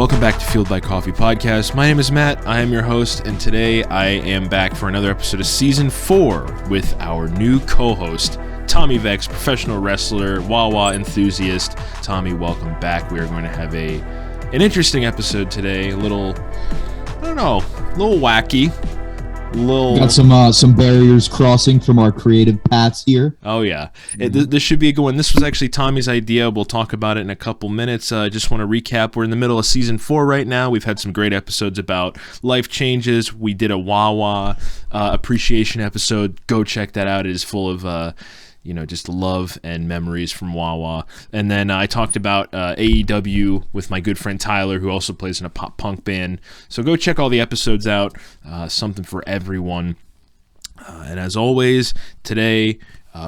Welcome back to Fueled by Coffee Podcast. My name is Matt. I am your host, and today I am back for another episode of Season 4 with our new co-host, Tommy Vex, professional wrestler, Wawa enthusiast. Tommy, welcome back. We are going to have an interesting episode today. A little wacky. Got some barriers crossing from our creative paths here. Oh yeah, this should be a good one. This was actually Tommy's idea. We'll talk about it in a couple minutes. I just want to recap. We're in the middle of season 4 right now. We've had some great episodes about life changes. We did a Wawa appreciation episode. Go check that out. It is full of just love and memories from Wawa. And then I talked about AEW with my good friend Tyler, who also plays in a pop punk band. So go check all the episodes out. Something for everyone. And as always, today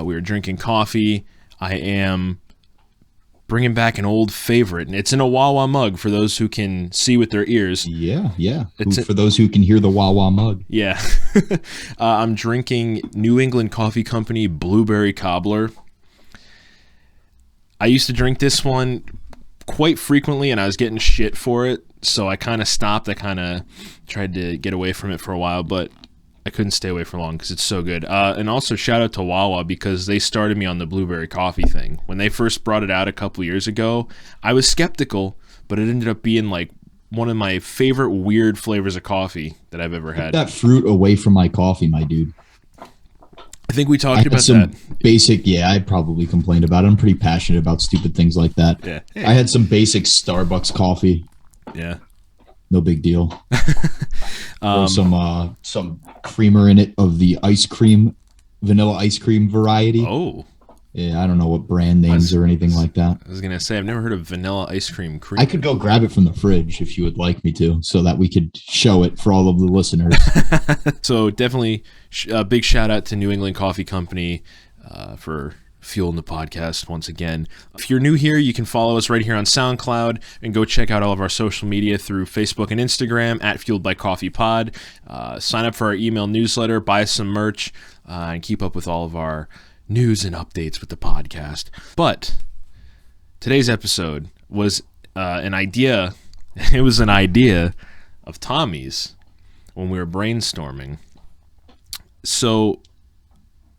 we are drinking coffee. I am bringing back an old favorite, and it's in a Wawa mug for those who can see with their ears. Yeah. For those who can hear the Wawa mug. Yeah. I'm drinking New England Coffee Company Blueberry Cobbler. I used to drink this one quite frequently, and I was getting shit for it, so I kind of stopped. I kind of tried to get away from it for a while, but I couldn't stay away for long because it's so good. And also shout out to Wawa because they started me on the blueberry coffee thing. When they first brought it out a couple years ago, I was skeptical, but it ended up being like one of my favorite weird flavors of coffee that I've ever had. Get that fruit away from my coffee, my dude. I think we talked about that. I probably complained about it. I'm pretty passionate about stupid things like that. Yeah. I had some basic Starbucks coffee. Yeah. No big deal. Some creamer in it of the vanilla ice cream variety. Oh. Yeah, I don't know what brand names or anything like that. I was going to say, I've never heard of vanilla ice cream. I could go grab it from the fridge if you would like me to, so that we could show it for all of the listeners. So definitely a big shout out to New England Coffee Company for fueling the podcast once again. If you're new here, you can follow us right here on SoundCloud and go check out all of our social media through Facebook and Instagram at Fueled by Coffee Pod. Sign up for our email newsletter, buy some merch, and keep up with all of our news and updates with the podcast. But today's episode was an idea. It was an idea of Tommy's when we were brainstorming. So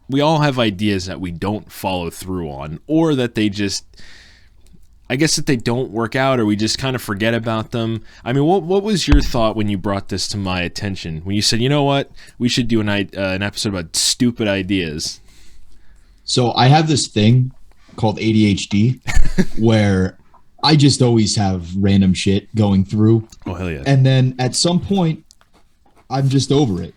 we all have ideas that we don't follow through on, or that they just, I guess that they don't work out, or we just kind of forget about them. I mean, what was your thought when you brought this to my attention? When you said, you know what, we should do an episode about stupid ideas. So I have this thing called ADHD where I just always have random shit going through. Oh, hell yeah. And then at some point, I'm just over it.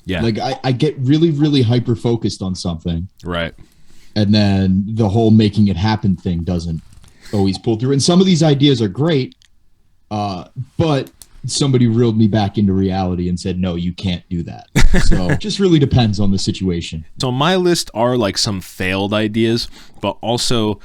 Yeah. Like I get really, really hyper focused on something. Right. And then the whole making it happen thing doesn't always pull through. And some of these ideas are great, but somebody reeled me back into reality and said, no, you can't do that. So it just really depends on the situation. So my list are like some failed ideas, but also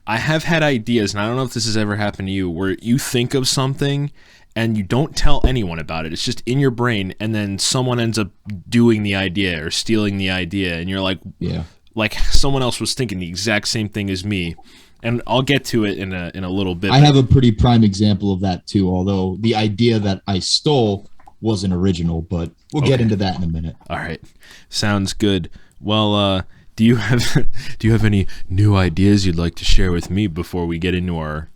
I have had ideas, and I don't know if this has ever happened to you, where you think of something and you don't tell anyone about it. It's just in your brain, and then someone ends up doing the idea or stealing the idea, and you're like, yeah, like someone else was thinking the exact same thing as me. And I'll get to it in a little bit. I have a pretty prime example of that too, although the idea that I stole wasn't original, but we'll get into that in a minute. All right. Sounds good. Well, do you have any new ideas you'd like to share with me before we get into our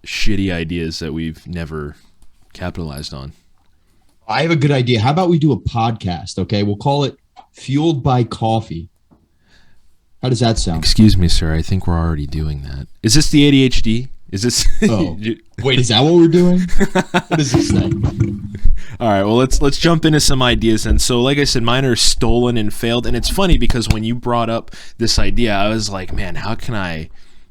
shitty ideas that we've never capitalized on? I have a good idea. How about we do a podcast, okay? We'll call it Fueled by Coffee. How does that sound? Excuse me, sir. I think we're already doing that. Is this the ADHD? Is this? Oh, wait. Is that what we're doing? What is this thing? All right. Well, let's jump into some ideas. And so, like I said, mine are stolen and failed. And it's funny because when you brought up this idea, I was like, man, how can I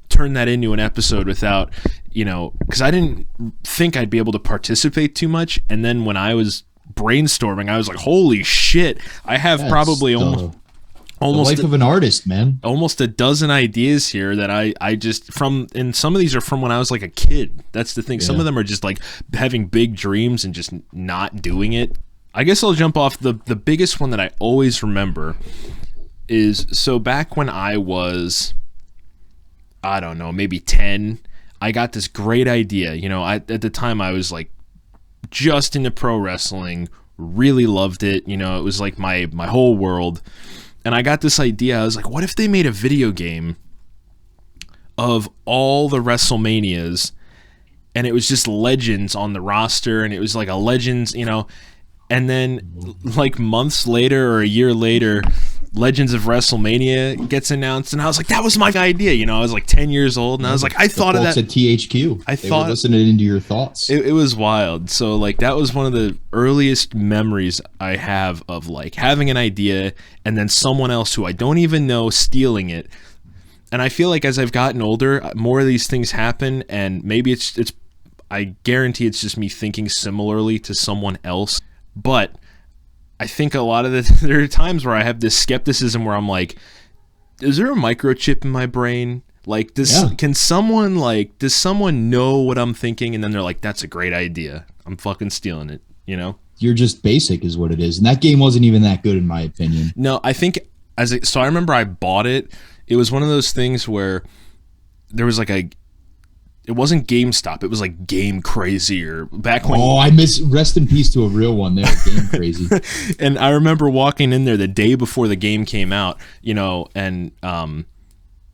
turn that into an episode without, because I didn't think I'd be able to participate too much. And then when I was brainstorming, I was like, holy shit, I have probably almost the life of an artist, man. Almost a dozen ideas here that I just and some of these are from when I was like a kid. That's the thing. Yeah. Some of them are just like having big dreams and just not doing it. I guess I'll jump off. The biggest one that I always remember is, so back when I was, I don't know, maybe 10, I got this great idea. You know, at the time I was like just into pro wrestling, really loved it. You know, it was like my whole world. And I got this idea. I was like, what if they made a video game of all the WrestleManias, and it was just legends on the roster, and it was like a legends, you know, and then like months later or a year later, Legends of WrestleMania gets announced, and I was like, that was my idea. You know, I was like 10 years old, and I was like, I thought of that at THQ. They were listening into your thoughts. It was wild. So like that was one of the earliest memories I have of like having an idea and then someone else who I don't even know stealing it. And I feel like as I've gotten older, more of these things happen, and maybe it's I guarantee it's just me thinking similarly to someone else. But I think a lot of there are times where I have this skepticism where I'm like, is there a microchip in my brain? Like, does someone know what I'm thinking? And then they're like, that's a great idea. I'm fucking stealing it, you know? You're just basic is what it is. And that game wasn't even that good in my opinion. No, I think so I remember I bought it. It was one of those things where there was like it wasn't GameStop. It was like Game Crazy or back when. Oh, I miss rest in peace to a real one there, Game Crazy. And I remember walking in there the day before the game came out, you know, and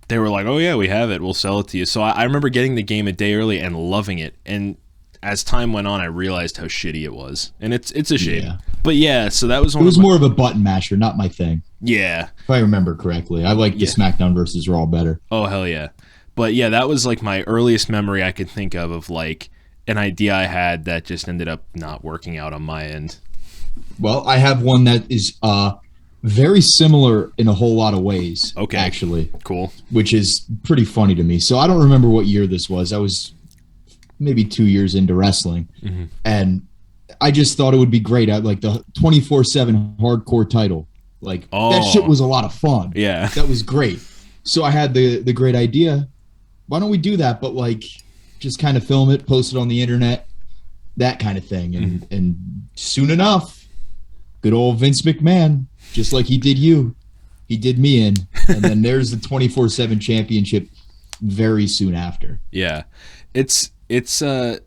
they were like, "Oh yeah, we have it. We'll sell it to you." So I remember getting the game a day early and loving it. And as time went on, I realized how shitty it was, and it's a shame. Yeah. But yeah, so that was one. It was more of a button masher, not my thing. Yeah, if I remember correctly, I like the SmackDown versus Raw better. Oh hell yeah. But yeah, that was like my earliest memory I could think of like an idea I had that just ended up not working out on my end. Well, I have one that is very similar in a whole lot of ways. Okay. Actually. Cool. Which is pretty funny to me. So I don't remember what year this was. I was maybe 2 years into wrestling. Mm-hmm. And I just thought it would be great. I like the 24/7 hardcore title. Like that shit was a lot of fun. Yeah. That was great. So I had the great idea. Why don't we do that? But like, just kind of film it, post it on the internet, that kind of thing. And soon enough, good old Vince McMahon, just like he did you, he did me in. And then there's the 24/7 championship very soon after. Yeah, it's so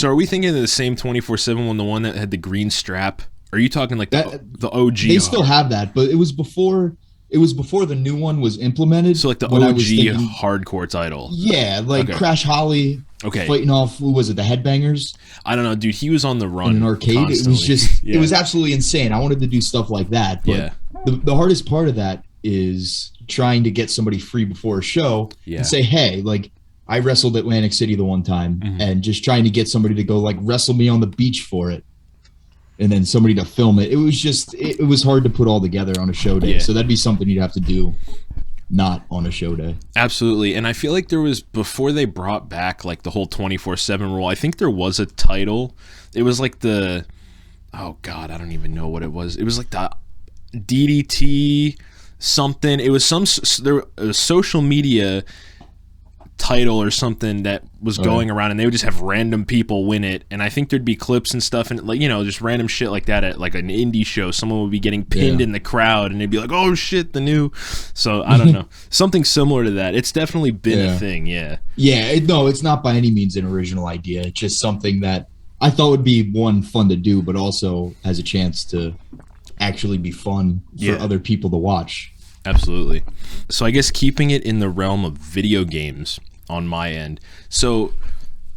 are we thinking of the same 24/7 one, the one that had the green strap? Are you talking like the OG? They still have that, but it was before. It was before the new one was implemented. So like the OG hardcore title. Yeah, like Crash Holly fighting off, who was it, the Headbangers? I don't know, dude. He was on the run in an arcade. Constantly. It was just, it was absolutely insane. I wanted to do stuff like that. But the hardest part of that is trying to get somebody free before a show and say, hey, like, I wrestled Atlantic City the one time, and just trying to get somebody to go like wrestle me on the beach for it. And then somebody to film it. It was just, it was hard to put all together on a show day. Yeah. So that'd be something you'd have to do not on a show day. Absolutely. And I feel like there was, before they brought back like the whole 24/7 rule, I think there was a title. It was like the, oh God, I don't even know what it was. It was like the DDT something. It was a social media title or something that was going around, and they would just have random people win it, and I think there'd be clips and stuff, and like, you know, just random shit like that at like an indie show. Someone would be getting pinned in the crowd, and they'd be like, oh shit, the new. So I don't know, something similar to that. It's definitely been a thing. No, it's not by any means an original idea. It's just something that I thought would be fun to do, but also has a chance to actually be fun for other people to watch. Absolutely. So I guess keeping it in the realm of video games on my end. So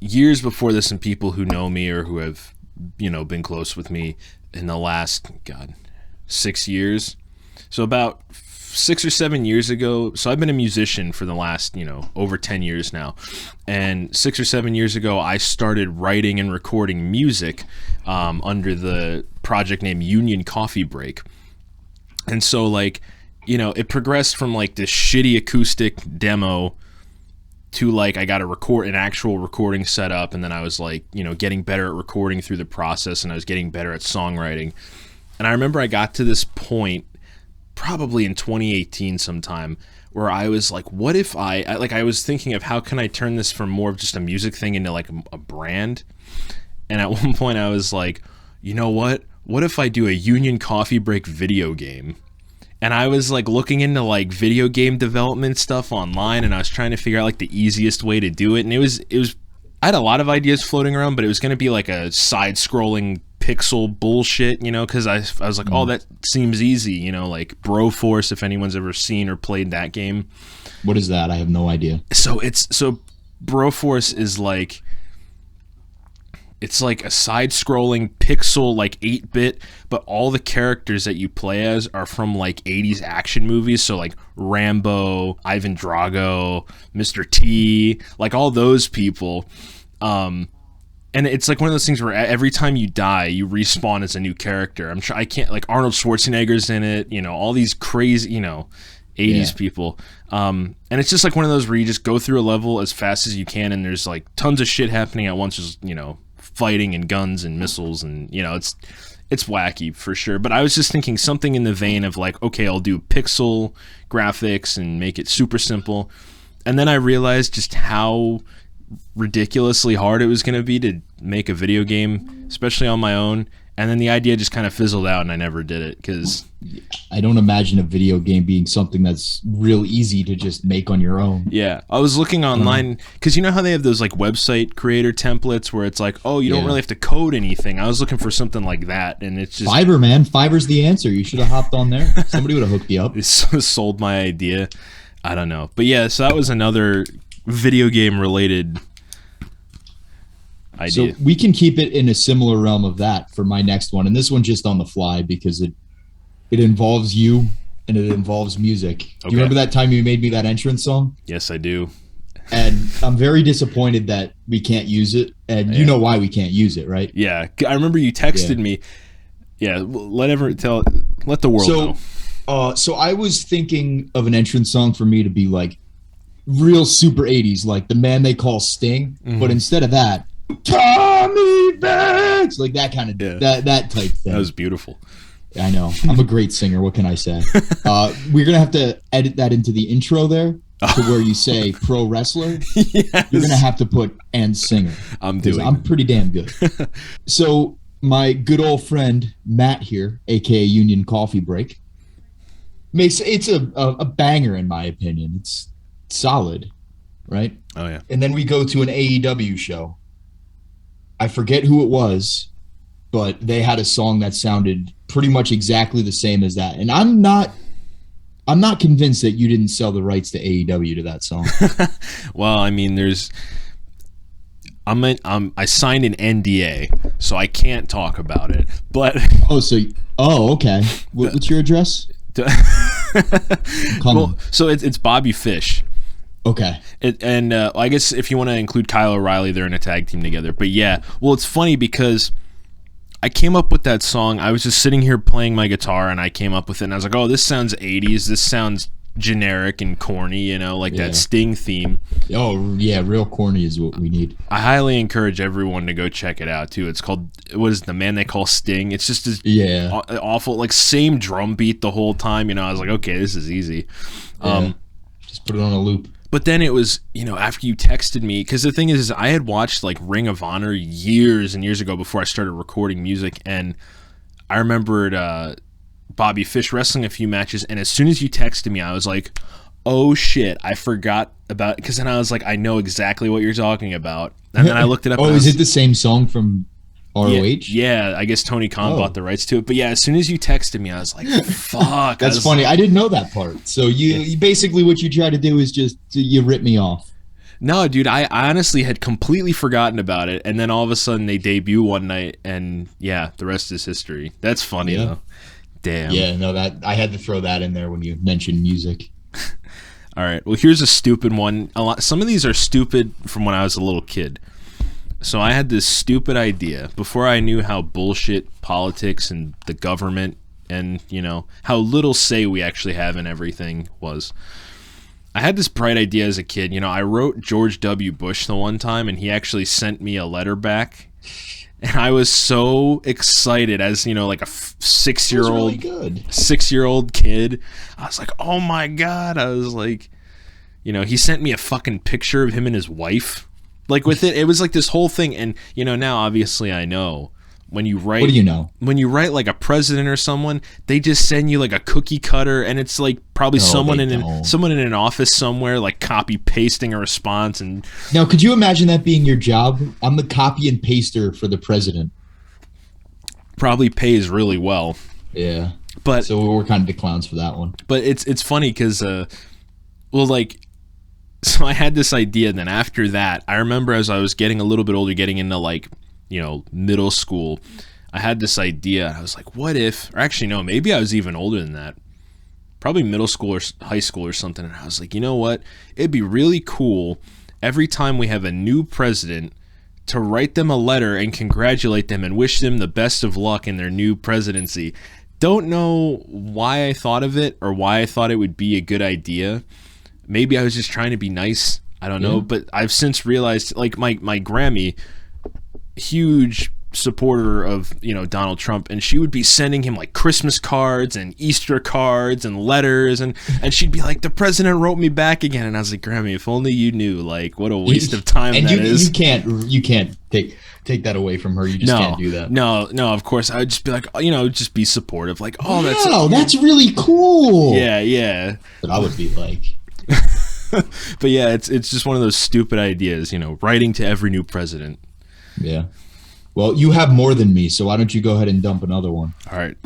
years before this, and people who know me or who have, you know, been close with me in the last 6 years. So about 6 or 7 years ago, so I've been a musician for the last, you know, over 10 years now. And 6 or 7 years ago, I started writing and recording music under the project name Union Coffee Break. And so like, you know, it progressed from like this shitty acoustic demo to like I got an actual recording set up, and then I was like, you know, getting better at recording through the process, and I was getting better at songwriting. And I remember I got to this point probably in 2018 sometime where I was like, what if I was thinking of how can I turn this from more of just a music thing into like a brand? And at one point I was like, you know what if I do a Union Coffee Break video game? and I was like looking into like video game development stuff online, and I was trying to figure out like the easiest way to do it. And it was I had a lot of ideas floating around, but it was going to be like a side-scrolling pixel bullshit, you know, because I was like, oh, that seems easy, you know, like Broforce, if anyone's ever seen or played that game. What is that? I have no idea. So Broforce is like, it's like a side-scrolling pixel, like 8-bit, but all the characters that you play as are from like 80s action movies. So like Rambo, Ivan Drago, Mr. T, like all those people. And it's like one of those things where every time you die, you respawn as a new character. I can't, like Arnold Schwarzenegger's in it, you know, all these crazy, you know, 80s people. And it's just like one of those where you just go through a level as fast as you can, and there's like tons of shit happening at once, just, you know, fighting and guns and missiles, and, you know, it's wacky for sure. But I was just thinking something in the vein of like, okay, I'll do pixel graphics and make it super simple. And then I realized just how ridiculously hard it was going to be to make a video game, especially on my own. And then the idea just kind of fizzled out, and I never did it because I don't imagine a video game being something that's real easy to just make on your own. Yeah, I was looking online because you know how they have those like website creator templates where it's like, oh, you don't really have to code anything. I was looking for something like that, and it's just Fiverr, man. Fiverr's the answer. You should have hopped on there. Somebody would have hooked you up. It sold my idea. I don't know, but yeah, so that was another video game related idea. So we can keep it in a similar realm of that for my next one, and this one just on the fly because it involves you and it involves music. Okay. Do you remember that time you made me that entrance song? Yes, I do. And I'm very disappointed that we can't use it, and you know why we can't use it, right? Yeah, I remember you texted me. Yeah, let the world know. So I was thinking of an entrance song for me to be like real super 80s, like The Man They Call Sting, but instead of that, Tommy Banks, like that kind of that type thing. That was beautiful. I know. I'm a great singer. What can I say? We're gonna have to edit that into the intro there to where you say pro wrestler. Yes. You're gonna have to put and singer. I'm pretty damn good. So my good old friend Matt here, aka Union Coffee Break, it's a banger in my opinion. It's solid, right? Oh yeah. And then we go to an AEW show. I forget who it was, but they had a song that sounded pretty much exactly the same as that. And I'm not convinced that you didn't sell the rights to AEW to that song. Well, I mean, I signed an NDA, so I can't talk about it. But okay. What's your address? Well, so it's Bobby Fish. Okay. I guess if you want to include Kyle O'Reilly, they're in a tag team together. But yeah, well, it's funny because I came up with that song. I was just sitting here playing my guitar, and I came up with it, and I was like, oh, this sounds 80s. This sounds generic and corny, you know, like that Sting theme. Oh, yeah, real corny is what we need. I highly encourage everyone to go check it out, too. It's called, what is The Man They Call Sting? It's just this awful, like, same drum beat the whole time. You know, I was like, okay, this is easy. Just put it on a loop. But then it was, you know, after you texted me, because the thing is I had watched like Ring of Honor years and years ago before I started recording music, and I remembered Bobby Fish wrestling a few matches, and as soon as you texted me, I was like, oh shit, I forgot about it, because then I was like, I know exactly what you're talking about, and then I looked it up. Is it the same song from ROH? Yeah, I guess Tony Khan bought the rights to it. But yeah, as soon as you texted me, I was like, fuck. That's funny. I didn't know that part. So you basically what you try to do is just you rip me off. No, dude, I honestly had completely forgotten about it. And then all of a sudden they debut one night, and yeah, the rest is history. That's funny, though. Damn. Yeah, no, I had to throw that in there when you mentioned music. All right. Well, here's a stupid one. Some of these are stupid from when I was a little kid. So I had this stupid idea before I knew how bullshit politics and the government and, you know, how little say we actually have in everything was. I had this bright idea as a kid. You know, I wrote George W. Bush the one time, and he actually sent me a letter back. And I was so excited as, you know, like a 6-year-old, really 6-year-old kid. I was like, oh my God. I was like, you know, he sent me a fucking picture of him and his wife. Like with it was like this whole thing. And, you know, now obviously I know when you write, What do you know? When you write like a president or someone, they just send you like a cookie cutter, and it's like probably someone in an office somewhere like copy pasting a response. And now, could you imagine that being your job? I'm the copy and paster for the president. Probably pays really well. Yeah, but so we're kind of the clowns for that one. But it's funny because so I had this idea, and then after that, I remember as I was getting a little bit older, getting into like, middle school, I had this idea. I was like, what if, or actually no, maybe I was even older than that, probably middle school or high school or something. And I was like, you know what? It'd be really cool every time we have a new president to write them a letter and congratulate them and wish them the best of luck in their new presidency. Don't know why I thought of it or why I thought it would be a good idea. Maybe I was just trying to be nice. I don't know. But I've since realized, like, my Grammy, huge supporter of, Donald Trump, and she would be sending him like Christmas cards and Easter cards and letters, and she'd be like, the president wrote me back again. And I was like, Grammy, if only you knew, like, what a waste of time and that is. You can't take that away from her. You just can't do that. No, of course. I would just be like, just be supportive. Like, that's really cool. Yeah. But I would be like... But yeah, it's just one of those stupid ideas, writing to every new president. Yeah. Well, you have more than me, so why don't you go ahead and dump another one? All right.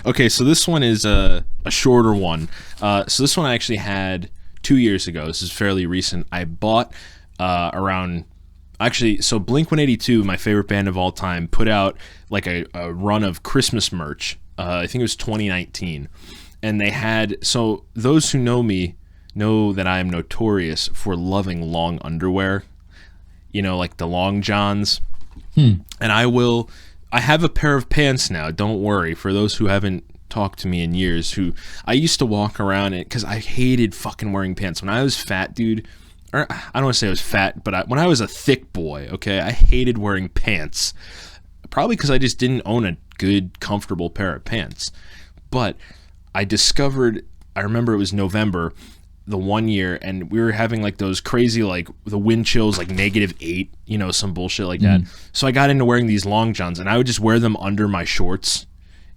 Okay, so this one is a shorter one. So this one I actually had 2 years ago. This is fairly recent. I bought so Blink-182, my favorite band of all time, put out like a run of Christmas merch. I think it was 2019. And they had, so those who know me know that I am notorious for loving long underwear, like the long johns. And I have a pair of pants now, don't worry, for those who haven't talked to me in years, who I used to walk around in, because I hated fucking wearing pants. When I was fat, dude, or I don't want to say I was fat, but when I was a thick boy, okay, I hated wearing pants. Probably because I just didn't own a good, comfortable pair of pants. But I remember it was November, the one year, and we were having like those crazy, like the wind chills, like -8, some bullshit like that. So I got into wearing these long johns, and I would just wear them under my shorts.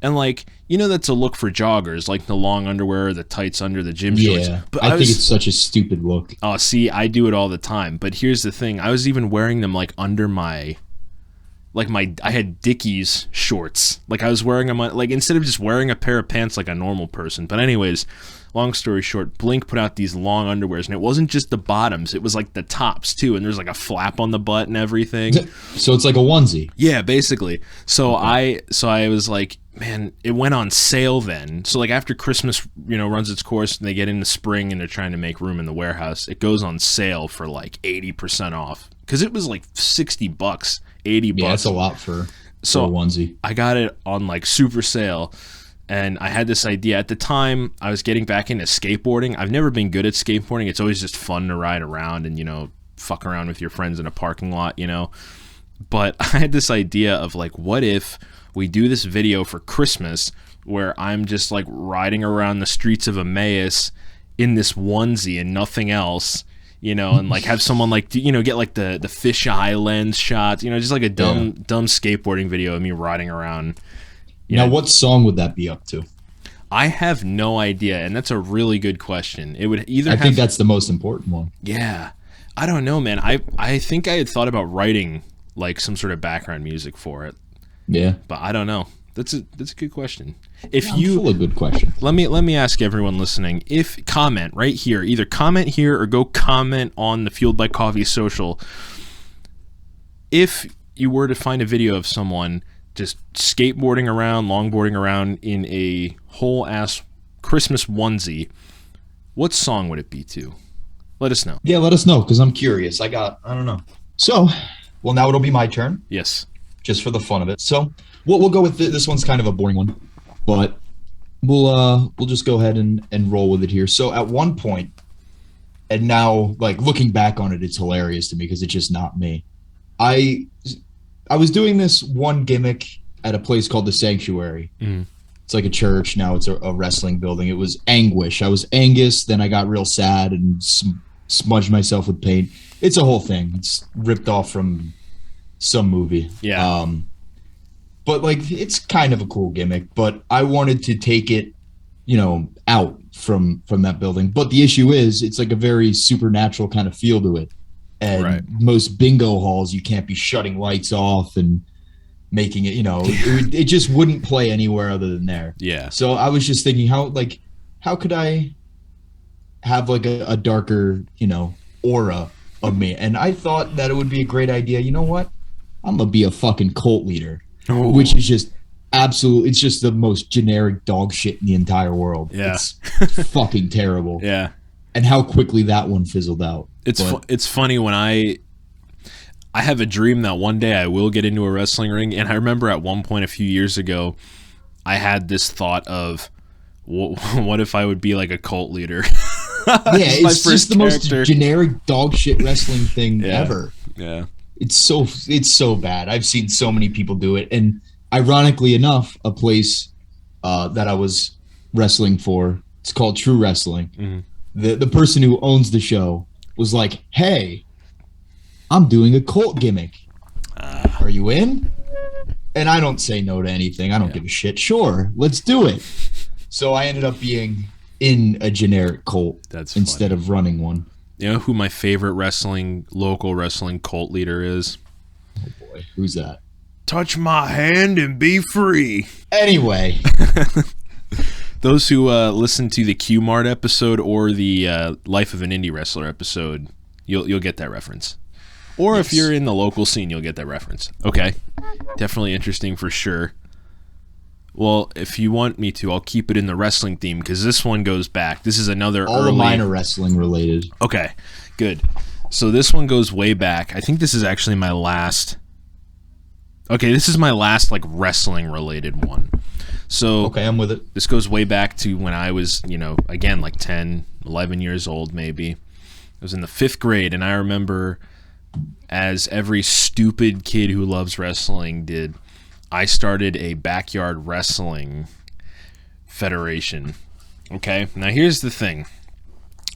And like, that's a look for joggers, like the long underwear, the tights under the gym shorts. Yeah, but I think it's such a stupid look. Oh, see, I do it all the time. But here's the thing. I was even wearing them like under I had Dickies shorts. Like I was wearing them like instead of just wearing a pair of pants like a normal person. But anyways, long story short, Blink put out these long underwears, and it wasn't just the bottoms, it was like the tops too, and there's like a flap on the butt and everything. So it's like a onesie. Yeah, basically. So I was like, man, it went on sale then. So like after Christmas, runs its course and they get into spring and they're trying to make room in the warehouse, it goes on sale for like 80% off. Because it was like $60, $80. Yeah, that's a lot for a onesie. I got it on like super sale, and I had this idea. At the time, I was getting back into skateboarding. I've never been good at skateboarding. It's always just fun to ride around and, fuck around with your friends in a parking lot, But I had this idea of like, what if we do this video for Christmas where I'm just like riding around the streets of Emmaus in this onesie and nothing else, and like have someone like, get like the fisheye lens shots, just like a dumb skateboarding video of me riding around. Now, what song would that be up to? I have no idea, and that's a really good question. It would either I think that's the most important one. Yeah. I don't know, man. I think I had thought about writing like some sort of background music for it. Yeah. But I don't know. That's a good question. Full of good question. Let me ask everyone listening. If comment right here, either comment here or go comment on the Fueled by Coffee social. If you were to find a video of someone just skateboarding around, longboarding around in a whole ass Christmas onesie, what song would it be to? Let us know. Yeah, let us know, because I'm curious. I don't know. So, well, now it'll be my turn. Yes. Just for the fun of it. So we'll go with this one's kind of a boring one, but we'll just go ahead and roll with it here. So at one point, and now like looking back on it, it's hilarious to me because it's just not me. I was doing this one gimmick at a place called the Sanctuary. It's like a church. Now it's a wrestling building. It was Anguish. I was Angus. Then I got real sad and smudged myself with paint. It's a whole thing. It's ripped off from some movie. Yeah. but like it's kind of a cool gimmick. But I wanted to take it, out from that building. But the issue is, it's like a very supernatural kind of feel to it. And most bingo halls, you can't be shutting lights off and making it, it just wouldn't play anywhere other than there. Yeah. So I was just thinking, how could I have like a darker, aura of me? And I thought that it would be a great idea. You know what? I'm gonna be a fucking cult leader, which is just absolutely, it's just the most generic dog shit in the entire world. Yeah. It's fucking terrible. Yeah. And how quickly that one fizzled out. It's funny when I have a dream that one day I will get into a wrestling ring, and I remember at one point a few years ago, I had this thought of, what if I would be like a cult leader? It's just the most generic dog shit wrestling thing ever. Yeah. It's so bad. I've seen so many people do it, and ironically enough, a place that I was wrestling for, it's called True Wrestling. Mm-hmm. The person who owns the show was like, "Hey, I'm doing a cult gimmick. Are you in?" And I don't say no to anything. I don't give a shit. Sure, let's do it. So I ended up being in a generic cult instead of running one. You know who my favorite local wrestling cult leader is? Oh boy, who's that? Touch my hand and be free. Anyway. Those who listen to the Q-Mart episode or the Life of an Indie Wrestler episode, you'll get that reference. Or if you're in the local scene, you'll get that reference. Okay. Definitely interesting for sure. Well, if you want me to, I'll keep it in the wrestling theme because this one goes back. This is another all early... of mine are wrestling related. Okay, good. So this one goes way back. I think this is actually my last... Okay, this is my last like wrestling related one. So okay, I'm with it. This goes way back to when I was, again, like 10, 11 years old maybe. I was in the 5th grade, and I remember, as every stupid kid who loves wrestling did, I started a backyard wrestling federation. Okay? Now here's the thing.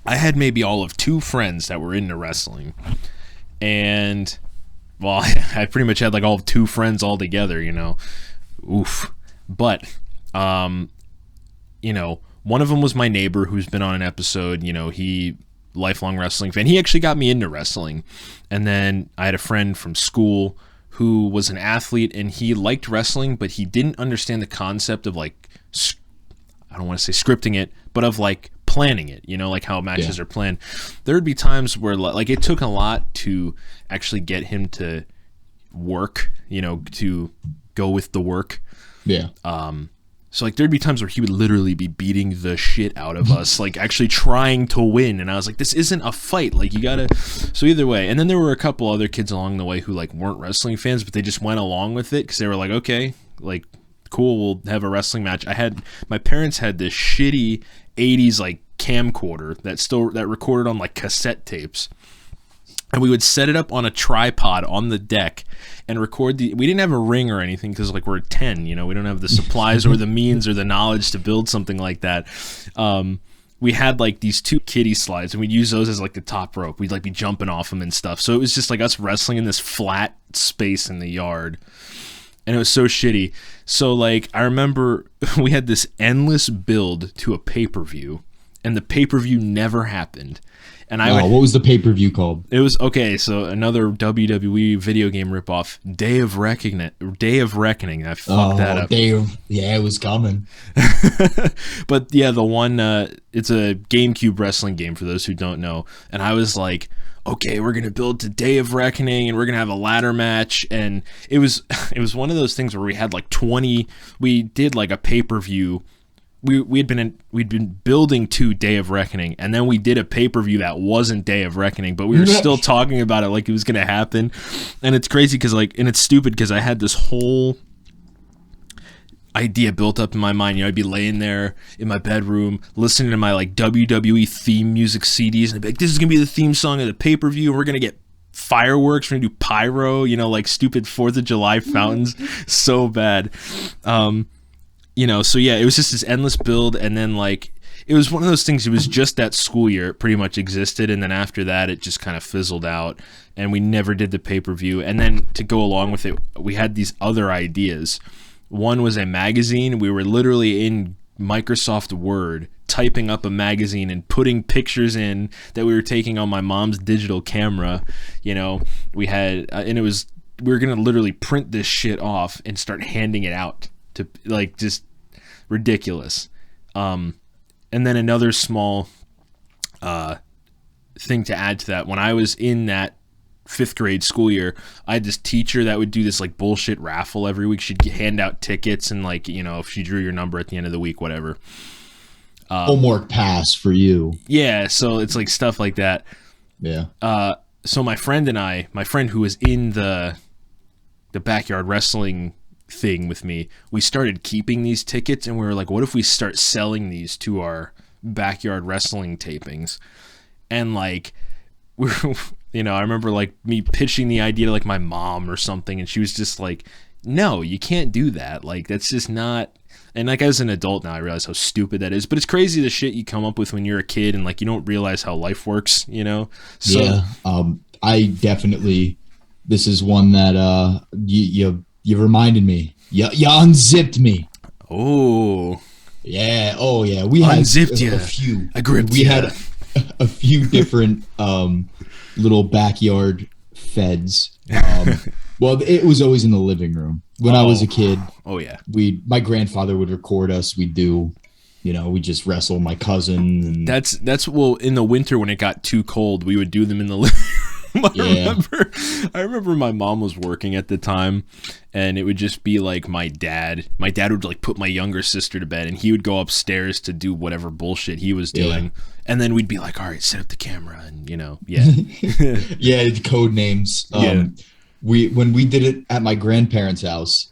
I had maybe all of 2 friends that were into wrestling. And, well, I pretty much had like all 2 friends all together, Oof. But, one of them was my neighbor who's been on an episode. He, lifelong wrestling fan. He actually got me into wrestling. And then I had a friend from school who was an athlete, and he liked wrestling, but he didn't understand the concept of, like, I don't want to say scripting it, but of, like, planning it, like how matches are planned. There would be times where, like, it took a lot to actually get him to work, to go with the work. Yeah. So like there'd be times where he would literally be beating the shit out of us, like actually trying to win. And I was like, this isn't a fight. Like you gotta. So either way, and then there were a couple other kids along the way who like weren't wrestling fans, but they just went along with it because they were like, okay, like cool, we'll have a wrestling match. My parents had this shitty 80s like camcorder that recorded on like cassette tapes. And we would set it up on a tripod on the deck and record we didn't have a ring or anything because like we're 10, we don't have the supplies or the means or the knowledge to build something like that. We had like these 2 kiddie slides and we'd use those as like the top rope. We'd like be jumping off them and stuff. So it was just like us wrestling in this flat space in the yard. And it was so shitty. So like I remember we had this endless build to a pay-per-view and the pay-per-view never happened. And what was the pay-per-view called? It was so another WWE video game ripoff, Day of Reckoning. I fucked that up. It was coming. But yeah, the one it's a GameCube wrestling game for those who don't know. And I was like, okay, we're gonna build to Day of Reckoning and we're gonna have a ladder match. And it was one of those things where we had like 20. We did like a pay-per-view. We'd been building to Day of Reckoning, and then we did a pay-per-view that wasn't Day of Reckoning, but we were still talking about it like it was gonna happen. And it's crazy because and it's stupid because I had this whole idea built up in my mind. I'd be laying there in my bedroom listening to my like WWE theme music CDs, and I'd be like, this is gonna be the theme song of the pay-per-view, and we're gonna get fireworks, we're gonna do pyro, like stupid 4th of July fountains. So bad. So yeah, it was just this endless build, and then like it was one of those things. It was just that school year it pretty much existed, and then after that it just kind of fizzled out, and we never did the pay-per-view. And then to go along with it, we had these other ideas. One was a magazine. We were literally in Microsoft Word typing up a magazine and putting pictures in that we were taking on my mom's digital camera. You know, we had and it was, we were gonna literally print this shit off and start handing it out to, like, just ridiculous. And then another small thing to add to that, when I was in that 5th grade school year, I had this teacher that would do this like bullshit raffle every week. She'd hand out tickets, and like, you know, if she drew your number at the end of the week, whatever. Homework pass for you. Yeah, so it's like stuff like that. Yeah. So my friend who was in the backyard wrestling thing with me, we started keeping these tickets, and we were like, what if we start selling these to our backyard wrestling tapings? And like, we were, you know, I remember like me pitching the idea to like my mom or something, and she was just like, no, you can't do that. Like, that's just not. And like, as an adult now, I realize how stupid that is. But it's crazy the shit you come up with when you're a kid, and like, you don't realize how life works, you know? So, yeah. I definitely, this is one that you reminded me. You unzipped me. Oh. Yeah. Oh yeah. We had unzipped a few. I gripped we you. had a few different little backyard feds. Well, it was always in the living room when I was a kid. Oh yeah. My grandfather would record us. We'd do, you know, we just wrestle my cousin. And that's well, in the winter when it got too cold, we would do them in the living room. I remember my mom was working at the time, and it would just be like my dad would like put my younger sister to bed, and he would go upstairs to do whatever bullshit he was doing. Yeah. And then we'd be like, all right, set up the camera, and you know, yeah. Yeah, code names. When we did it at my grandparents' house,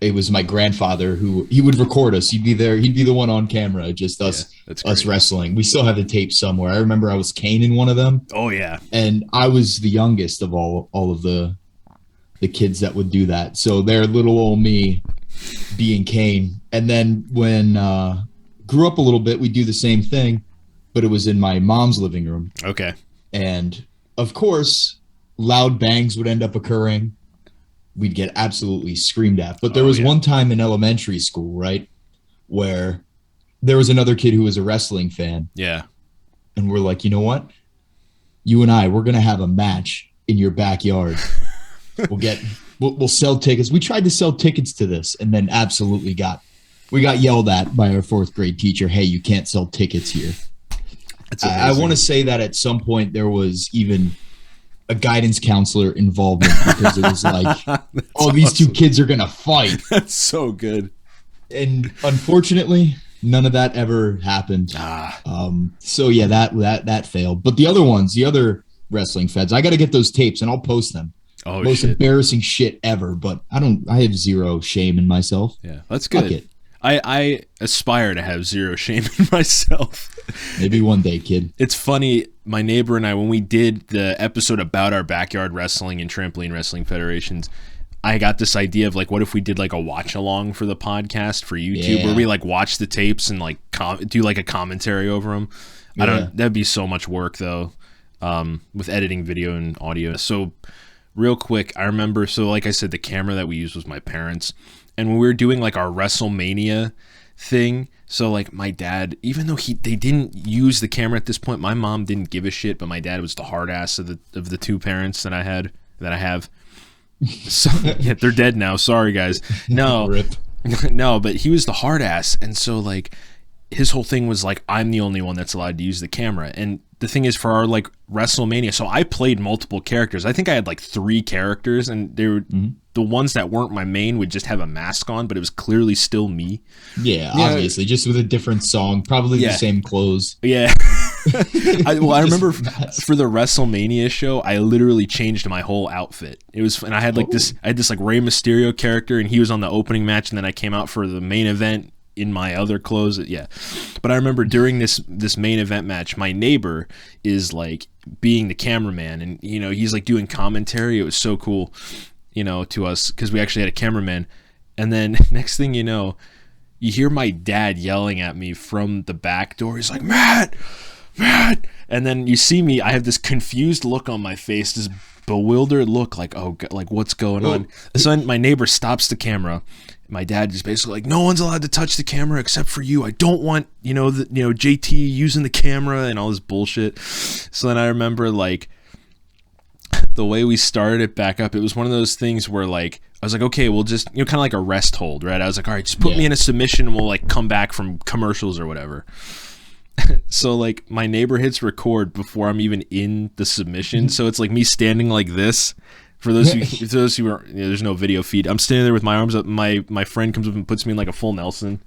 it was my grandfather he would record us. He'd be there. He'd be the one on camera, just us wrestling. We still have the tape somewhere. I remember I was Kane in one of them. Oh yeah. And I was the youngest of all of the kids that would do that. So they're little old me being Kane. And then when grew up a little bit, we do the same thing, but it was in my mom's living room. Okay. And of course, loud bangs would end up occurring. We'd get absolutely screamed at. But there was one time in elementary school, right, where there was another kid who was a wrestling fan. Yeah. And we're like, you know what? You and we're going to have a match in your backyard. We'll sell tickets. We tried to sell tickets to this, and then absolutely got yelled at by our 4th grade teacher. Hey, you can't sell tickets here. I want to say that at some point there was even a guidance counselor involvement, because it was like, these two kids are gonna fight. That's so good. And unfortunately, none of that ever happened. So yeah, that failed. But the other wrestling feds, I got to get those tapes and I'll post them. Most embarrassing shit ever, but I have zero shame in myself. Yeah, that's good. Fuck it. I aspire to have zero shame in myself. Maybe one day, kid. It's funny, my neighbor and I, when we did the episode about our backyard wrestling and trampoline wrestling federations, I got this idea of like, what if we did like a watch along for the podcast for YouTube, where we like watch the tapes and like do like a commentary over them. That'd be so much work though, with editing video and audio. So real quick, I remember, so like I said, the camera that we used was my parents'. And when we were doing like our WrestleMania thing, so like my dad, even though they didn't use the camera at this point, my mom didn't give a shit, but my dad was the hard ass of the two parents that I have. So yeah, they're dead now. Sorry guys. No, Rip. No, but he was the hard ass, and so like his whole thing was like, I'm the only one that's allowed to use the camera. And the thing is, for our like WrestleMania, so I played multiple characters. I think I had like 3 characters, and they were the ones that weren't my main would just have a mask on, but it was clearly still me. Yeah, obviously, just with a different song, probably the same clothes. Yeah. I remember for the WrestleMania show, I literally changed my whole outfit. It was, and I had like this like Rey Mysterio character, and he was on the opening match, and then I came out for the main event in my other clothes. Yeah. But I remember during this main event match, my neighbor is like being the cameraman, and you know, he's like doing commentary. It was so cool, you know, to us, because we actually had a cameraman. And then next thing you know, you hear my dad yelling at me from the back door. He's like, Matt, and then you see me. I have this confused look on my face, this bewildered look, like, oh, like what's going on? So then my neighbor stops the camera. My dad is basically like, no one's allowed to touch the camera except for you. I don't want, JT using the camera and all this bullshit. So then I remember, like, the way we started it back up, it was one of those things where, like, I was like, okay, we'll just, kind of like a rest hold, right? I was like, all right, just put me in a submission and we'll, like, come back from commercials or whatever. So, like, my neighbor hits record before I'm even in the submission. So it's like me standing like this. For those who are, there's no video feed. I'm standing there with my arms up. My friend comes up and puts me in like a full Nelson.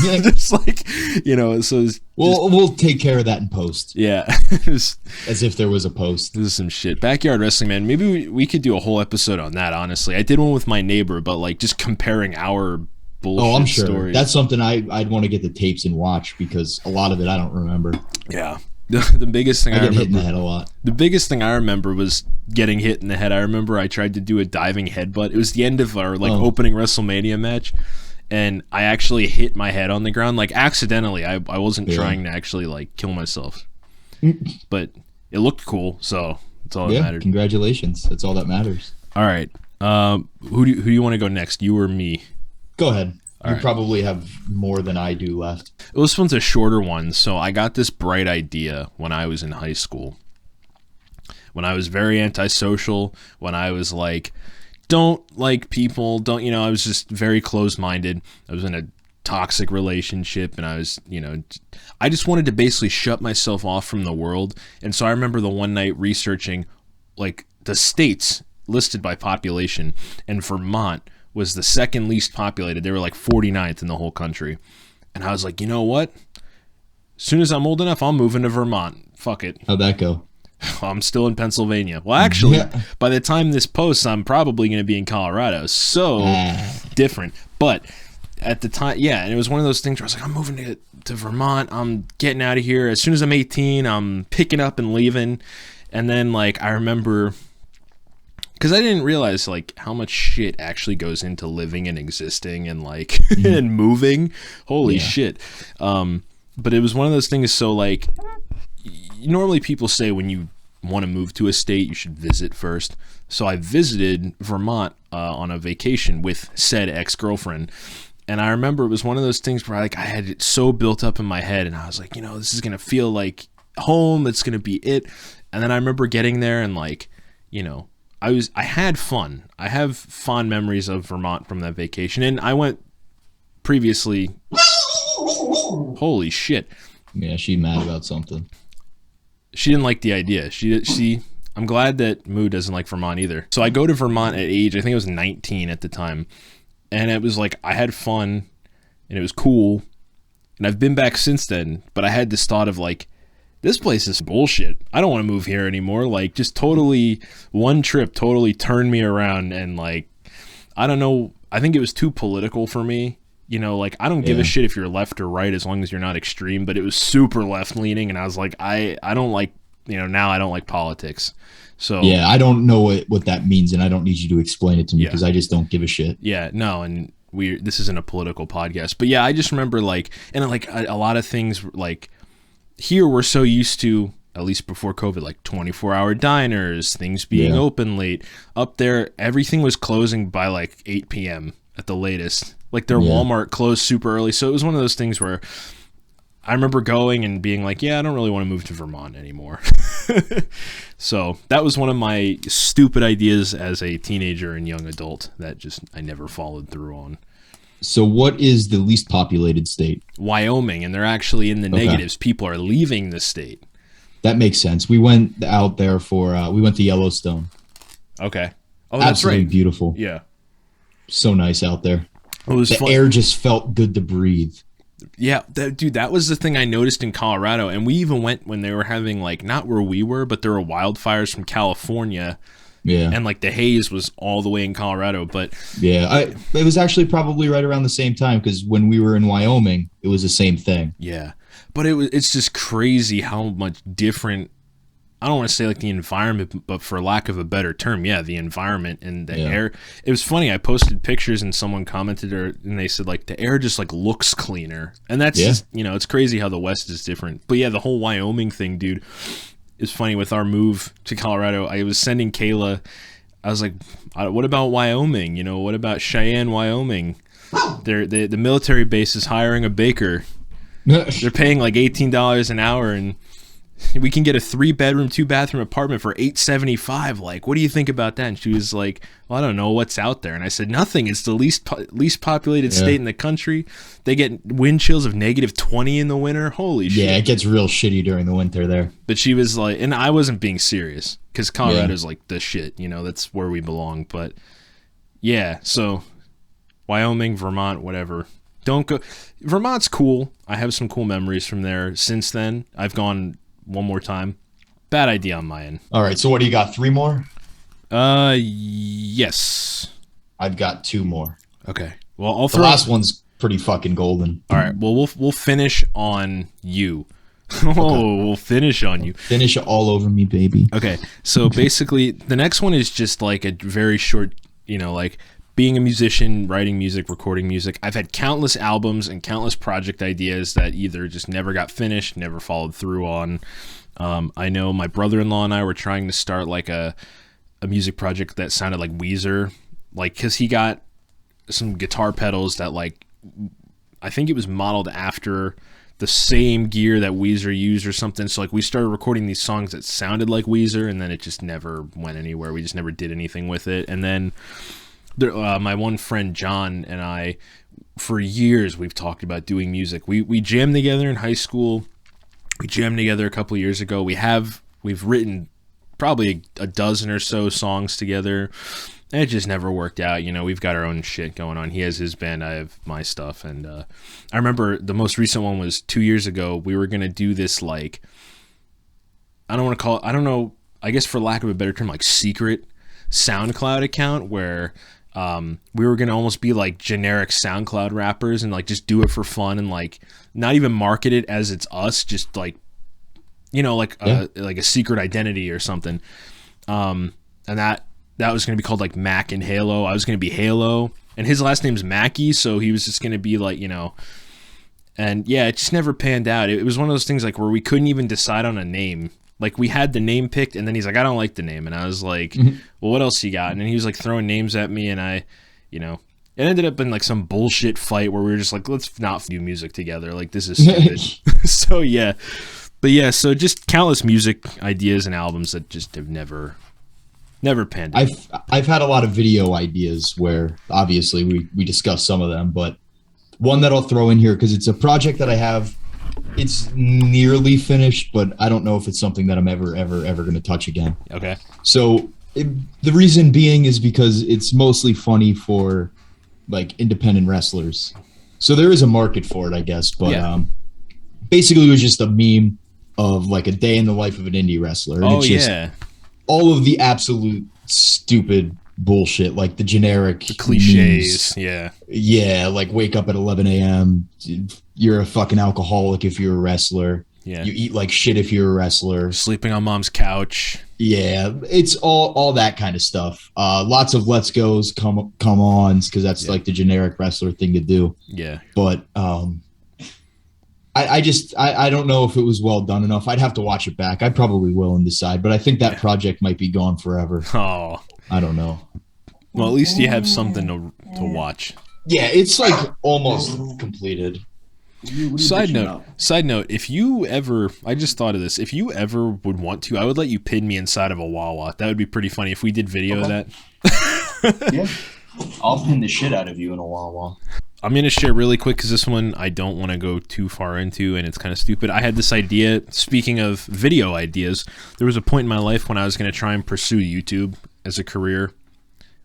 Just like, so we'll take care of that in post. Yeah. As if there was a post. This is some shit. Backyard wrestling, man. Maybe we could do a whole episode on that, honestly. I did one with my neighbor, but like just comparing our bullshit I'm sure. stories. That's something I'd want to get the tapes and watch, because a lot of it I don't remember. Yeah. The biggest thing I get remember, hit in the head a lot. The biggest thing I remember was getting hit in the head. I remember I tried to do a diving headbutt. It was the end of our opening WrestleMania match, and I actually hit my head on the ground, like accidentally. I wasn't trying to actually like kill myself, but it looked cool, so that's all that mattered. Congratulations. That's all that matters. All right, who do you want to go next? You or me? Go ahead. You probably have more than I do left. Well, this one's a shorter one. So I got this bright idea when I was in high school. When I was very antisocial, when I was like, don't like people, I was just very closed-minded. I was in a toxic relationship, and I was, I just wanted to basically shut myself off from the world. And so I remember the one night researching, like, the states listed by population, and Vermont was the second least populated. They were like 49th in the whole country. And I was like, you know what? As soon as I'm old enough, I'm moving to Vermont. Fuck it. How'd that go? I'm still in Pennsylvania. Well, actually, by the time this posts, I'm probably going to be in Colorado. So different. But at the time, and it was one of those things where I was like, I'm moving to Vermont. I'm getting out of here. As soon as I'm 18, I'm picking up and leaving. And then, like, I remember, because I didn't realize, like, how much shit actually goes into living and existing and, like, and moving. Holy shit. But it was one of those things, so, like, normally people say when you want to move to a state, you should visit first. So I visited Vermont on a vacation with said ex-girlfriend. And I remember it was one of those things where I had it so built up in my head, and I was like, this is going to feel like home. It's going to be it. And then I remember getting there and, like, I had fun. I have fond memories of Vermont from that vacation. And I went previously. Holy shit. Yeah, she's mad about something. She didn't like the idea. I'm glad that Moo doesn't like Vermont either. So I go to Vermont at age, I think I was 19 at the time. And it was like, I had fun and it was cool. And I've been back since then, but I had this thought of like, this place is bullshit. I don't want to move here anymore. Like, just totally, one trip totally turned me around, and like, I don't know, I think it was too political for me. Like, I don't give a shit if you're left or right as long as you're not extreme, but it was super left-leaning, and I was like, I don't like, now I don't like politics. So yeah, I don't know what that means, and I don't need you to explain it to me because I just don't give a shit. Yeah, no, and this isn't a political podcast, but yeah, I just remember like, and like a lot of things like, here we're so used to, at least before COVID, like 24-hour diners, things being open late. Up there, everything was closing by like 8 p.m. at the latest. Like their Walmart closed super early. So it was one of those things where I remember going and being like, I don't really want to move to Vermont anymore. So that was one of my stupid ideas as a teenager and young adult that just I never followed through on. So what is the least populated state? Wyoming, and they're actually in the negatives. People are leaving the state. That makes sense. We went out there we went to Yellowstone. Okay. Oh, that's absolutely right. Beautiful. Yeah. So nice out there. It was the air just felt good to breathe. Yeah, dude, that was the thing I noticed in Colorado. And we even went when they were having, like, not where we were, but there were wildfires from California. Yeah. And, like, the haze was all the way in Colorado. But yeah, it was actually probably right around the same time because when we were in Wyoming, it was the same thing. Yeah. But it's just crazy how much different I don't want to say like the environment, but for lack of a better term, yeah, the environment and the air. It was funny. I posted pictures and someone commented, and they said like the air just like looks cleaner, and that's just, you know, it's crazy how the West is different. But yeah, the whole Wyoming thing, dude, is funny. With our move to Colorado, I was sending Kayla. I was like, what about Wyoming? You know, what about Cheyenne, Wyoming? The military base is hiring a baker. They're paying like $18 an hour, and we can get a 3-bedroom, 2-bathroom apartment for $875. Like, what do you think about that? And she was like, well, I don't know what's out there. And I said, nothing. It's the least populated state in the country. They get wind chills of -20 in the winter. Holy shit. Yeah, it gets real shitty during the winter there. But she was like, and I wasn't being serious, because Colorado's like the shit. You know, that's where we belong. But yeah, so Wyoming, Vermont, whatever. Don't go. Vermont's cool. I have some cool memories from there since then. I've gone one more time. Bad idea on my end. All right, so what do you got? 3 more? Yes. I've got 2 more. Okay. Well, the last one's pretty fucking golden. All right. Well, we'll finish on you. We'll finish on you. Finish all over me, baby. Okay. So basically, the next one is just like a very short, you know, like being a musician, writing music, recording music. I've had countless albums and countless project ideas that either just never got finished, never followed through on. I know my brother-in-law and I were trying to start like a music project that sounded like Weezer, like, because he got some guitar pedals that, like, I think it was modeled after the same gear that Weezer used or something. So like we started recording these songs that sounded like Weezer, and then it just never went anywhere. We just never did anything with it. And then my one friend John and I, for years, we've talked about doing music. We jammed together in high school. We jammed together a couple of years ago. We've written probably a dozen or so songs together. And it just never worked out. You know, we've got our own shit going on. He has his band, I have my stuff. And I remember the most recent one was 2 years ago. We were gonna do this, like, I don't know, I guess for lack of a better term, like secret SoundCloud account where we were gonna almost be like generic SoundCloud rappers and like just do it for fun and like not even market it as it's us, just like, you know, like a secret identity or something. And that was gonna be called like Mac and Halo. I was gonna be Halo, and his last name's Mackey, so he was just gonna be like, you know. And yeah, it just never panned out. It was one of those things like where we couldn't even decide on a name. Like, we had the name picked, and then he's like, I don't like the name. And I was like, well, what else you got? And then he was like throwing names at me, and I, you know, it ended up in like some bullshit fight where we were just like, let's not do music together. Like, this is stupid. So yeah. But yeah, so just countless music ideas and albums that just have never panned out. I've had a lot of video ideas where obviously we discussed some of them, but one that I'll throw in here because it's a project that I have. It's nearly finished, but I don't know if it's something that I'm ever going to touch again. Okay. So the reason being is because it's mostly funny for like independent wrestlers. So there is a market for it, I guess. But basically it was just a meme of like a day in the life of an indie wrestler. And it's just all of the absolute stupid bullshit, like the generic cliches memes. Yeah, like wake up at 11 a.m. You're a fucking alcoholic if you're a wrestler. You eat like shit if you're a wrestler. Sleeping on mom's couch. Yeah, it's all that kind of stuff. Lots of let's goes, come ons, because that's like the generic wrestler thing to do. Yeah, but I don't know if it was well done enough. I'd have to watch it back. I probably will and decide, but I think that project might be gone forever. Oh, I don't know. Well, at least you have something to watch. Yeah, it's like almost completed. Side note, if you ever, I just thought of this, if you ever would want to, I would let you pin me inside of a Wawa. That would be pretty funny if we did video of that. Yeah, I'll pin the shit out of you in a Wawa. I'm going to share really quick because this one I don't want to go too far into and it's kind of stupid. I had this idea, speaking of video ideas, there was a point in my life when I was going to try and pursue YouTube as a career.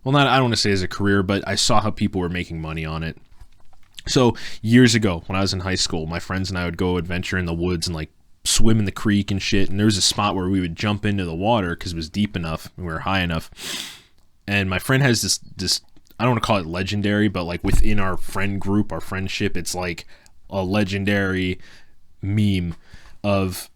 Well, I don't want to say as a career, but I saw how people were making money on it. So years ago when I was in high school, my friends and I would go adventure in the woods and like swim in the creek and shit. And there was a spot where we would jump into the water because it was deep enough and we were high enough. And my friend has this, I don't want to call it legendary, but like within our friend group, our friendship, it's like a legendary meme of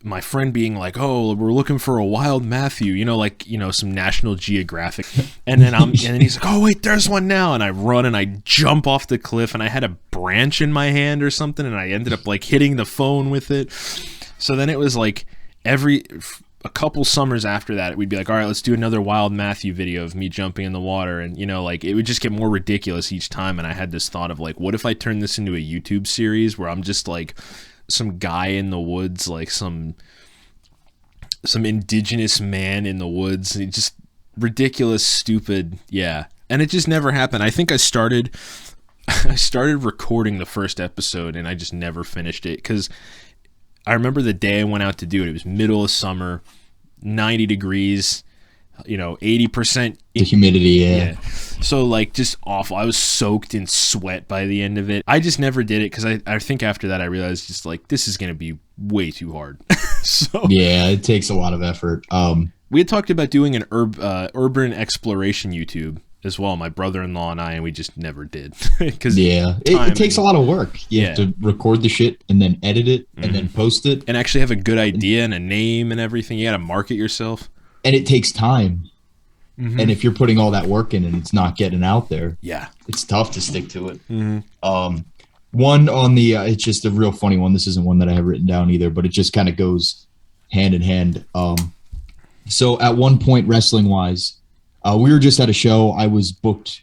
my friend being like, "Oh, we're looking for a wild Matthew," like some National Geographic, and then he's like, "Oh wait, there's one now," and I run and I jump off the cliff, and I had a branch in my hand or something, and I ended up like hitting the phone with it. So then it was like a couple summers after that, we'd be like, all right, let's do another wild Matthew video of me jumping in the water, and like it would just get more ridiculous each time. And I had this thought of like, what if I turn this into a YouTube series where I'm just like some guy in the woods, like some indigenous man in the woods, and just ridiculous, stupid, yeah. And it just never happened. I think I started recording the first episode, and I just never finished it because I remember the day I went out to do it. It was middle of summer, 90 degrees, 80% the humidity. Yeah. So like just awful. I was soaked in sweat by the end of it. I just never did it because I think after that I realized just like this is going to be way too hard. So yeah, it takes a lot of effort. We had talked about doing an urban exploration YouTube as well, my brother-in-law and I, and we just never did. Cause it takes a lot of work. You have to record the shit and then edit it and then post it. And actually have a good idea and a name and everything. You got to market yourself. And it takes time. And if you're putting all that work in and it's not getting out there, it's tough to stick to it. One on the, it's just a real funny one. This isn't one that I have written down either, but it just kind of goes hand in hand. So at one point, wrestling-wise, we were just at a show. I was booked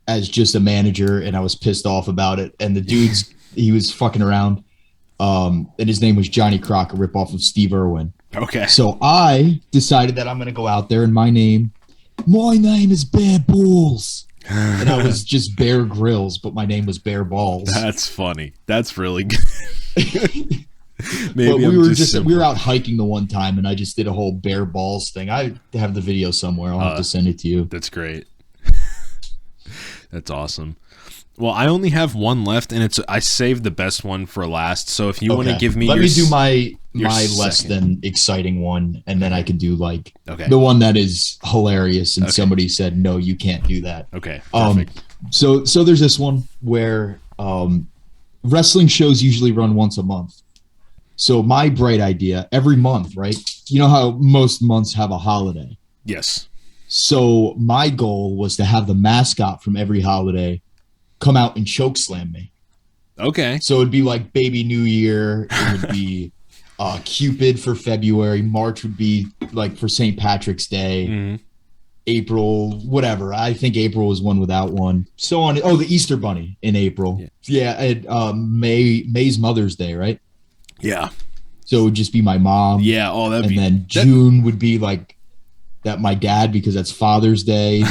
as just a manager, and I was pissed off about it. And the dude's, he was fucking around. And his name was Johnny Croc, a ripoff of Steve Irwin. Okay. So I decided that I'm going to go out there, and my name is Bear Balls. And I was just Bear Grylls, but my name was Bear Balls. That's funny. That's really good. Maybe but we were out hiking the one time, and I just did a whole Bear Balls thing. I have the video somewhere. I'll have to send it to you. That's great. That's awesome. Well, I only have one left, and I saved the best one for last. So if you want to give me, let me do my less than exciting one, and then I can do like the one that is hilarious. And somebody said, "No, you can't do that." Okay. Perfect. So there's this one where wrestling shows usually run once a month. So my bright idea, every month, right? You know how most months have a holiday? Yes. So my goal was to have the mascot from every holiday come out and choke slam me. Okay. So it'd be like Baby New Year. It would be Cupid for February. March would be like for St. Patrick's Day. April, whatever. I think April was one without one. So on. Oh, the Easter Bunny in April. May's Mother's Day, right? Yeah. So it would just be my mom. Yeah. Oh, that'd be. And then June would be like that. My dad, because that's Father's Day.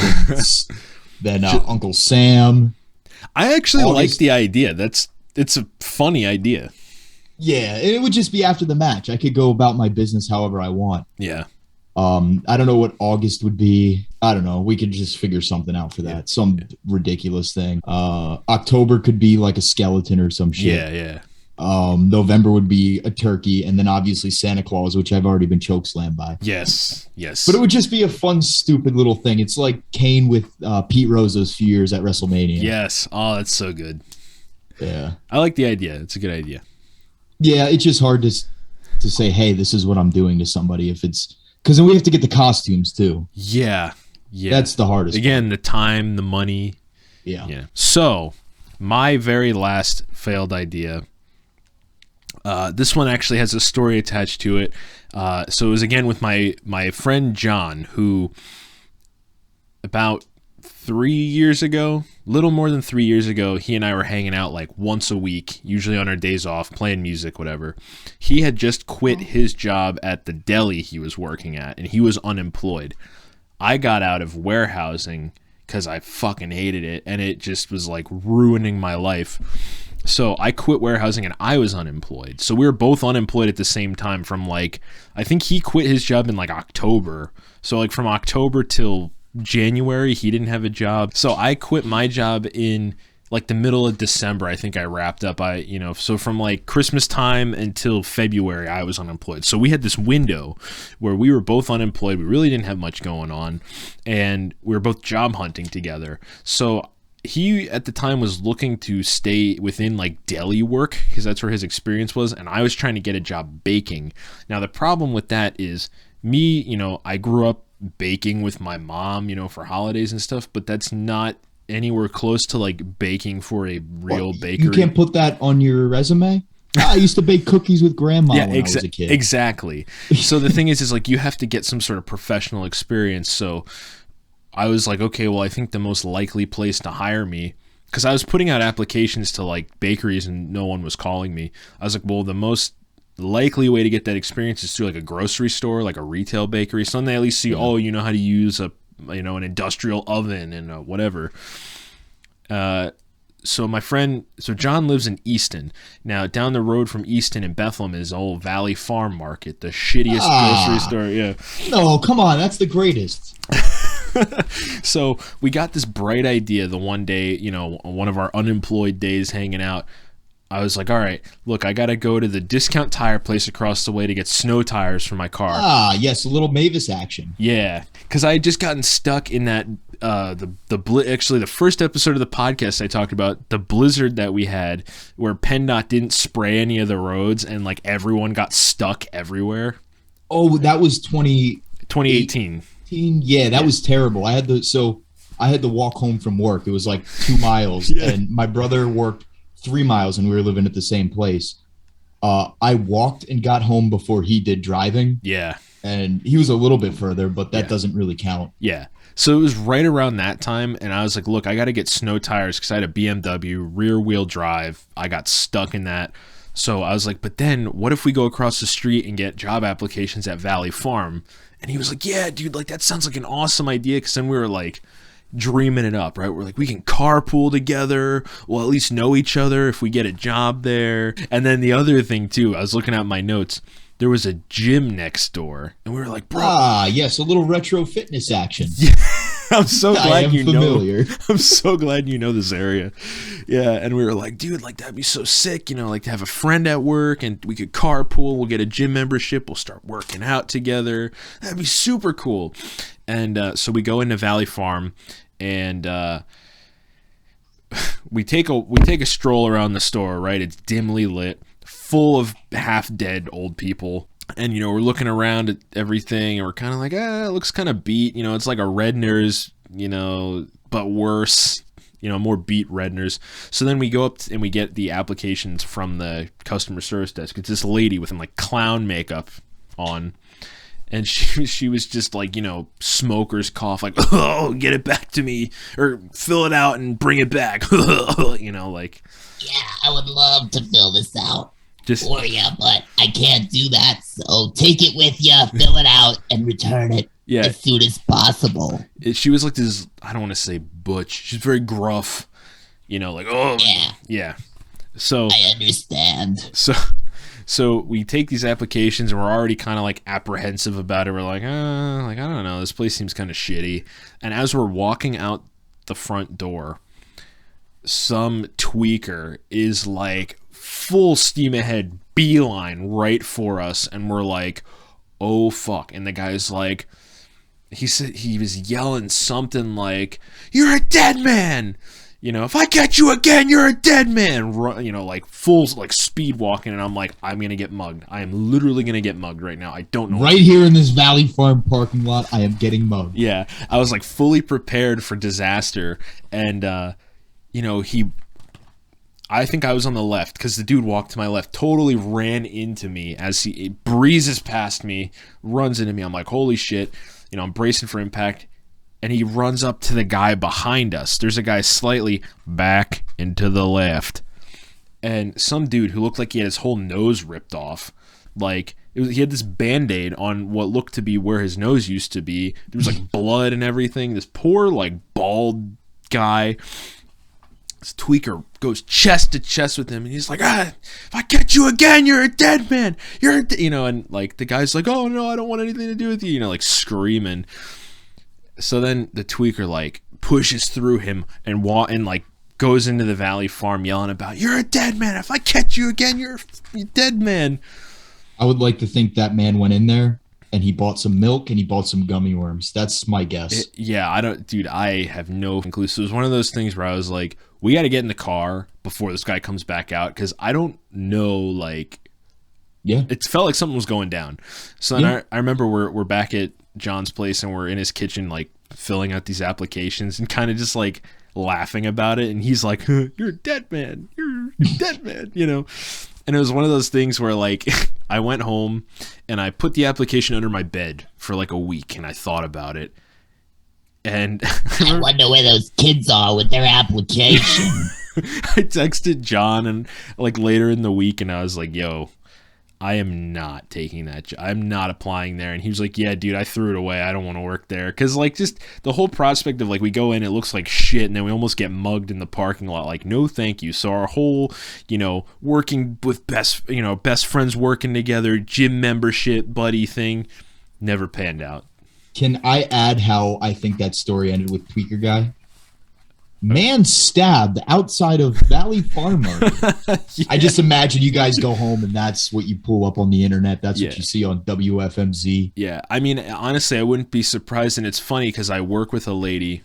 Then Uncle Sam. I actually like the idea. It's a funny idea. Yeah, it would just be after the match. I could go about my business however I want. Yeah. I don't know what August would be. I don't know. We could just figure something out for that. Some ridiculous thing. October could be like a skeleton or some shit. Yeah, yeah. November would be a turkey, and then obviously Santa Claus, which I've already been chokeslammed by. Yes. But it would just be a fun, stupid little thing. It's like Kane with Pete Rose those few years at WrestleMania. Yes. Oh, that's so good. Yeah. I like the idea. It's a good idea. Yeah, it's just hard to say, hey, this is what I'm doing to somebody if it's because then we have to get the costumes too. Yeah. Yeah. That's the hardest Again, the time, the money. Yeah. Yeah. So, my very last failed idea. This one actually has a story attached to it. So it was again with my friend John, who about 3 years ago, little more than 3 years ago, he and I were hanging out like once a week, usually on our days off, playing music, whatever. He had just quit his job at the deli he was working at, and he was unemployed. I got out of warehousing because I fucking hated it, and it just was like ruining my life. So I quit warehousing and I was unemployed. So we were both unemployed at the same time from like, I think he quit his job in like October. So like from October till January, he didn't have a job. So I quit my job in like the middle of December. I think I wrapped up. So from like Christmas time until February, I was unemployed. So we had this window where we were both unemployed. We really didn't have much going on, and we were both job hunting together. So he at the time was looking to stay within like deli work because that's where his experience was, and I was trying to get a job baking. Now the problem with that is me, I grew up baking with my mom, for holidays and stuff, but that's not anywhere close to like baking for a real bakery. You can't put that on your resume. I used to bake cookies with grandma when I was a kid. Exactly. So the thing is like you have to get some sort of professional experience. So I was like, okay, well, I think the most likely place to hire me, because I was putting out applications to like bakeries and no one was calling me. I was like, well, the most likely way to get that experience is through like a grocery store, like a retail bakery. So then they at least see, oh, you know how to use an industrial oven and whatever. So John lives in Easton. Now, down the road from Easton in Bethlehem is old Valley Farm Market, the shittiest grocery store. Yeah. No, come on, that's the greatest. So we got this bright idea the one day, one of our unemployed days hanging out. I was like, all right, look, I got to go to the discount tire place across the way to get snow tires for my car. Yes, a little Mavis action. Yeah, because I had just gotten stuck in that, actually the first episode of the podcast I talked about, the blizzard that we had where PennDOT didn't spray any of the roads and like everyone got stuck everywhere. Oh, that was 2018. Yeah, that was terrible. I had to walk home from work. It was like 2 miles, and my brother worked 3 miles, and we were living at the same place. I walked and got home before he did driving. Yeah, and he was a little bit further, but that doesn't really count. Yeah, so it was right around that time, and I was like, look, I got to get snow tires because I had a BMW rear wheel drive. I got stuck in that. So I was like, but then what if we go across the street and get job applications at Valley Farm? And he was like, yeah, dude, like that sounds like an awesome idea. Because then we were like dreaming it up, right? We're like, we can carpool together. We'll at least know each other if we get a job there. And then the other thing too, I was looking at my notes. There was a gym next door. And we were like, bro. Yes, a little retro fitness action. Yeah. I'm so glad you familiar. know. I'm so glad you know this area. Yeah, and we were like, dude, like that'd be so sick, like to have a friend at work and we could carpool. We'll get a gym membership. We'll start working out together. That'd be super cool. And so we go into Valley Farm, and we take a stroll around the store. Right, it's dimly lit, full of half dead old people. And, we're looking around at everything, and we're kind of like, it looks kind of beat. It's like a Redner's, but worse, more beat Redner's. So then we go up and we get the applications from the customer service desk. It's this lady with like clown makeup on. And she was just like, smoker's cough, like, oh, get it back to me, or fill it out and bring it back, like. Yeah, I would love to fill this out. Just for you, but I can't do that. So take it with you, fill it out, and return it as soon as possible. She was like this. I don't want to say butch. She's very gruff. Like yeah. So I understand. So we take these applications and we're already kind of like apprehensive about it. We're like, I don't know. This place seems kind of shitty. And as we're walking out the front door, some tweaker is like full steam ahead, beeline right for us, and we're like, oh fuck. And the guy's like, he said he was yelling something like, you're a dead man, if I catch you again, you're a dead man, like full like speed walking. And I'm like, I'm gonna get mugged. I am literally gonna get mugged right now. I don't know, right here in this Valley Farm parking lot, I am getting mugged. Yeah, I was like fully prepared for disaster. And I think I was on the left because the dude walked to my left, totally ran into me as he breezes past me, runs into me. I'm like, holy shit, I'm bracing for impact. And he runs up to the guy behind us. There's a guy slightly back and to the left. And some dude who looked like he had his whole nose ripped off. Like, he had this Band-Aid on what looked to be where his nose used to be. There was like blood and everything. This poor, like, bald guy. This tweaker goes chest to chest with him, and he's like, if I catch you again, you're a dead man. And like the guy's like, oh no, I don't want anything to do with you, like screaming. So then the tweaker like pushes through him and like goes into the Valley Farm yelling about, you're a dead man. If I catch you again, you're a dead man. I would like to think that man went in there and he bought some milk and he bought some gummy worms. That's my guess. I have no clue. So it was one of those things where I was like, we got to get in the car before this guy comes back out, because I don't know, like, it felt like something was going down. So then I remember we're back at John's place and we're in his kitchen, like, filling out these applications and kind of just like laughing about it, and he's like, you're a dead man, you're a dead man, you know. And it was one of those things where, like, I went home and I put the application under my bed for like a week and I thought about it, and I wonder where those kids are with their application. I texted John and like later in the week and I was like, yo, I am not taking that job. I'm not applying there. And he was like, yeah, dude, I threw it away. I don't want to work there. Because, like, just the whole prospect of, like, we go in, it looks like shit, and then we almost get mugged in the parking lot. Like, no, thank you. So our whole, you know, working with best friends working together, gym membership, buddy thing, never panned out. Can I add how I think that story ended with Tweaker Guy? Man stabbed outside of Valley Farm Market. Yeah. I just imagine you guys go home and that's what you pull up on the internet. That's what you see on WFMZ. Yeah, I mean, honestly, I wouldn't be surprised. And it's funny because I work with a lady.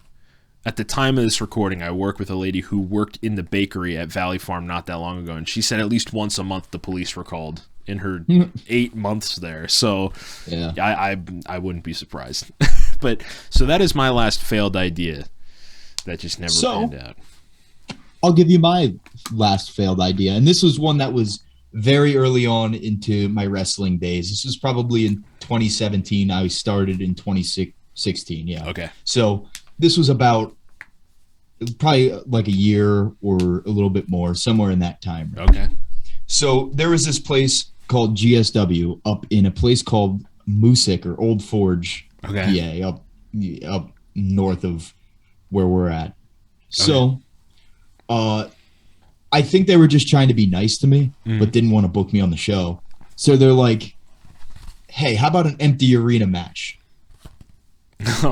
At the time of this recording, I work with a lady who worked in the bakery at Valley Farm not that long ago. And she said at least once a month the police were called in her 8 months there. So yeah, I wouldn't be surprised. But so that is my last failed idea. That just never panned out. I'll give you my last failed idea. And this was one that was very early on into my wrestling days. This was probably in 2017. I started in 2016. Yeah. Okay. So this was about probably like a year or a little bit more, somewhere in that time. Right? Okay. So there was this place called GSW up in a place called Moosic or Old Forge, PA, up north of where we're at. So I think they were just trying to be nice to me, but didn't want to book me on the show. So they're like, hey, how about an empty arena match?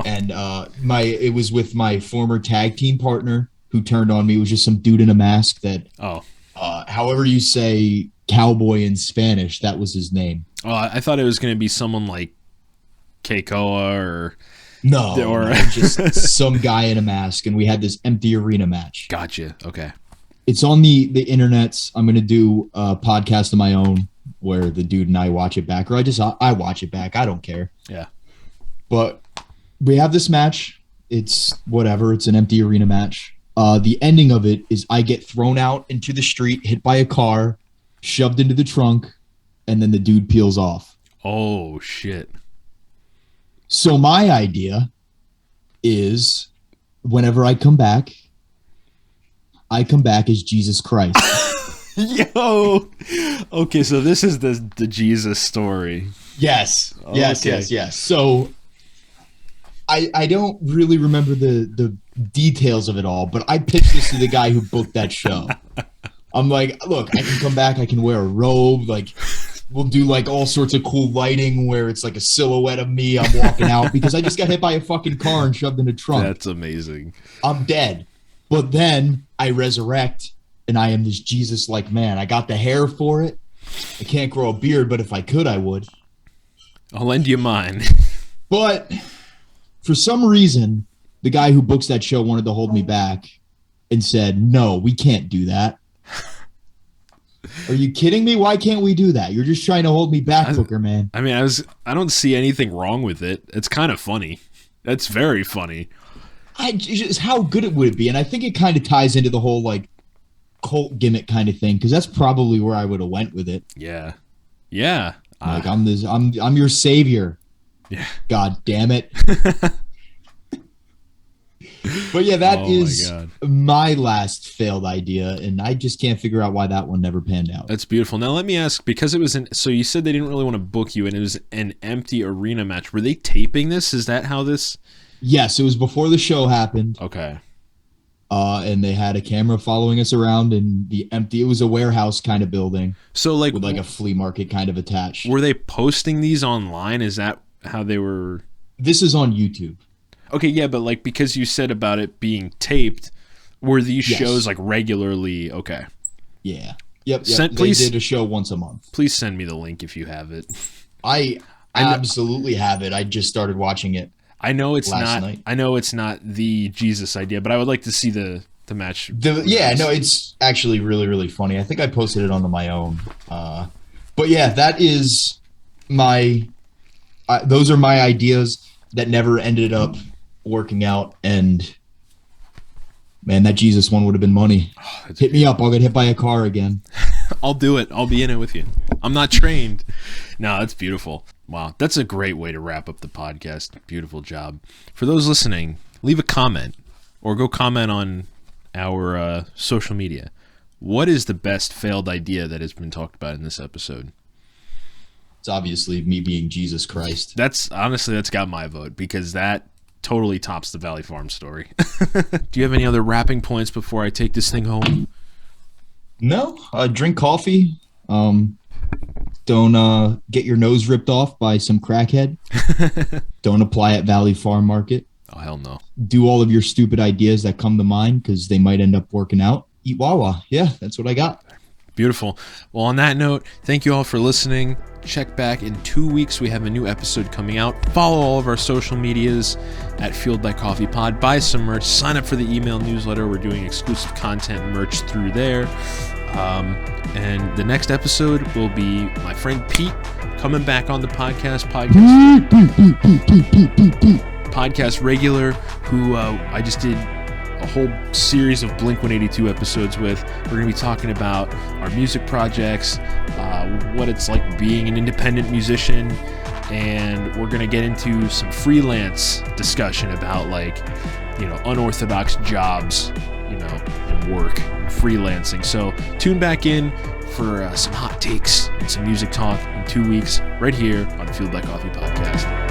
And it was with my former tag team partner who turned on me. It was just some dude in a mask that however you say cowboy in Spanish, that was his name. Oh, I thought it was going to be someone like Keikoa or No, just some guy in a mask, and we had this empty arena match. Gotcha. Okay. It's on the internets. I'm going to do a podcast of my own where the dude and I watch it back, or I watch it back. I don't care. Yeah. But we have this match. It's whatever. It's an empty arena match. The ending of it is I get thrown out into the street, hit by a car, shoved into the trunk, and then the dude peels off. Oh, shit. So my idea is whenever I come back as Jesus Christ. Yo. Okay, so this is the Jesus story. Yes. Yes. So I don't really remember the details of it all, but I pitched this to the guy who booked that show. I'm like, look, I can come back, I can wear a robe, like we'll do like all sorts of cool lighting where it's like a silhouette of me. I'm walking out because I just got hit by a fucking car and shoved in a trunk. That's amazing. I'm dead. But then I resurrect and I am this Jesus-like man. I got the hair for it. I can't grow a beard, but if I could, I would. I'll lend you mine. But for some reason, the guy who books that show wanted to hold me back and said, no, we can't do that. Are you kidding me? Why can't we do that? You're just trying to hold me back, Booker, man. I mean, I don't see anything wrong with it. It's kind of funny. That's very funny. Just how good it would be, and I think it kind of ties into the whole like cult gimmick kind of thing, because that's probably where I would have went with it. Yeah. Like I'm your savior. Yeah. God damn it. But yeah, that is my last failed idea, and I just can't figure out why that one never panned out. That's beautiful. Now let me ask, because it was so you said they didn't really want to book you, and it was an empty arena match. Were they taping this? Is that how this? Yes, it was before the show happened. Okay. And they had a camera following us around in it was a warehouse kind of building. So like with like a flea market kind of attached. Were they posting these online? Is that how they were? This is on YouTube. Okay, yeah, but like because you said about it being taped, were these shows like regularly? Okay. Yeah. Yep. They did a show once a month. Please send me the link if you have it. I absolutely have it. I just started watching it. I know it's last not. night. I know it's not the Jesus idea, but I would like to see the match. It's actually really, really funny. I think I posted it on my own. But yeah, that is those are my ideas that never ended up working out. And man, that Jesus one would have been money. Hit me up. I'll get hit by a car again. I'll do it. I'll be in it with you. I'm not trained. No, that's beautiful. Wow. That's a great way to wrap up the podcast. Beautiful job. For those listening, leave a comment or go comment on our social media. What is the best failed idea that has been talked about in this episode? It's obviously me being Jesus Christ. That's got my vote because that totally tops the Valley Farm story. Do you have any other wrapping points before I take this thing home? No. Drink coffee. Don't get your nose ripped off by some crackhead. Don't apply at Valley Farm Market. Oh, hell no. Do all of your stupid ideas that come to mind because they might end up working out. Eat Wawa. Yeah, that's what I got. Beautiful. Well, on that note, thank you all for listening. Check back in 2 weeks. We have a new episode coming out. Follow all of our social medias at Fueled by Coffee Pod. Buy some merch. Sign up for the email newsletter. We're doing exclusive content merch through there. And the next episode will be my friend Pete coming back on the podcast regular, who I just did a whole series of Blink-182 episodes with. We're going to be talking about our music projects, what it's like being an independent musician, and we're going to get into some freelance discussion about unorthodox jobs, and work and freelancing. So tune back in for some hot takes and some music talk in 2 weeks right here on Fueled by Coffee Podcast.